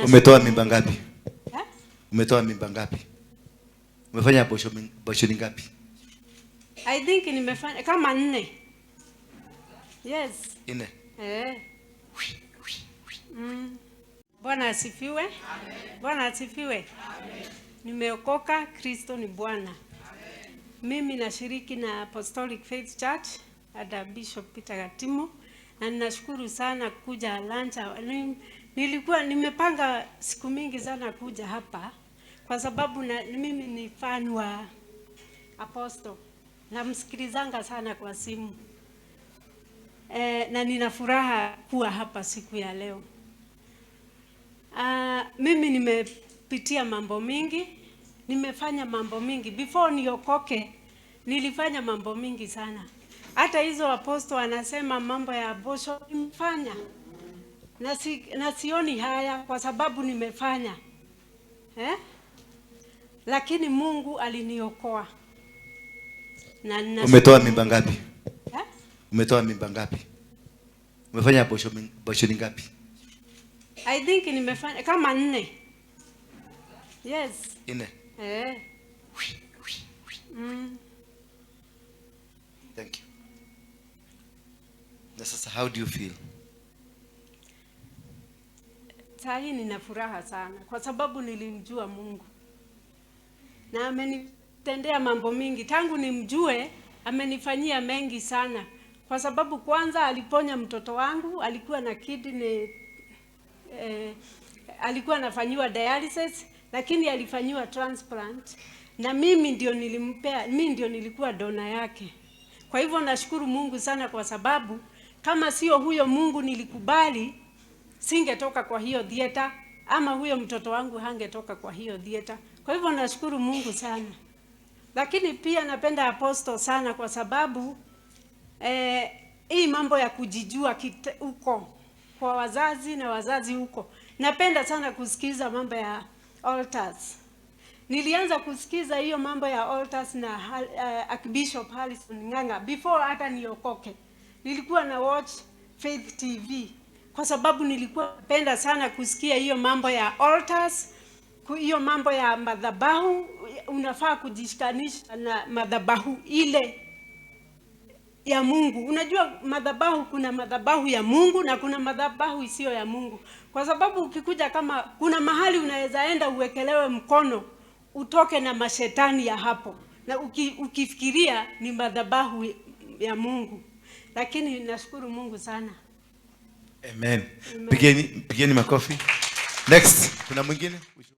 Umetoa mimba ngapi? Umetoa mimba ngapi? Umefanya abortion ngapi? I think nimefanya kama 4. Yes. 4. Bwana asifiwe. Amen. Bwana asifiwe. Amen. Nimeokoka, Kristo ni Bwana. Amen. Mimi nashiriki na Apostolic Faith Church ada Bishop Peter Gatimo, na ninashukuru sana kuja lunch. Nilikuwa nimepanga siku mingi sana kuja hapa kwa sababu mimi ni fan wa Apostle. Namsikilizanga sana kwa simu. Na nina furaha kuwa hapa siku ya leo. Mimi nimepitia mambo mingi, nimefanya mambo mingi. Before niokoke, nilifanya mambo mingi sana. Hata hizo Apostle anasema mambo ya abortion nimefanya. Na sioni haya kwa sababu nimefanya. Lakini Mungu aliniokoa. Umetoa mimba ngapi? Umetoa mimba ngapi? Umefanya abortion ngapi? I think nimefanya kama 4. Yes. 4. Thank you. Na sasa, how do you feel? Sasa nina furaha sana kwa sababu nilimjua Mungu. Na amenitendea mambo mingi. Tangu nimjue, amenifanyia mengi sana. Kwa sababu kwanza aliponya mtoto wangu, alikuwa na kidney, alikuwa anafanyiwa dialysis, lakini alifanyiwa transplant. Na mimi ndio nilikuwa dona yake. Kwa hivyo nashukuru Mungu sana kwa sababu kama sio huyo Mungu nilikubali, singetoka kwa hiyo theater, ama huyo mtoto wangu hangetoka kwa hiyo theater. Kwa hivyo nashukuru Mungu sana. Lakini pia napenda Apostle sana kwa sababu hii mambo ya kujijua huko kwa wazazi na wazazi huko. Napenda sana kusikiza mambo ya altars. Nilianza kusikiza hiyo mambo ya altars na Archbishop Harrison Nganga before hata niokoke. Nilikuwa na watch Faith TV kwa sababu nilikuwa napenda sana kusikia hiyo mambo ya altars, hiyo mambo ya madhabahu. Unafaa kujishikanisha na madhabahu ile ya Mungu. Unajua madhabahu, kuna madhabahu ya Mungu na kuna madhabahu isiyo ya Mungu. Kwa sababu ukikuja kama kuna mahali unaweza enda uwekelewe mkono utoke na mashetani ya hapo. Na ukifikiria ni madhabahu ya Mungu. Lakini nashukuru Mungu sana. Amen. Pigeni makofi. Next, kuna mwingine?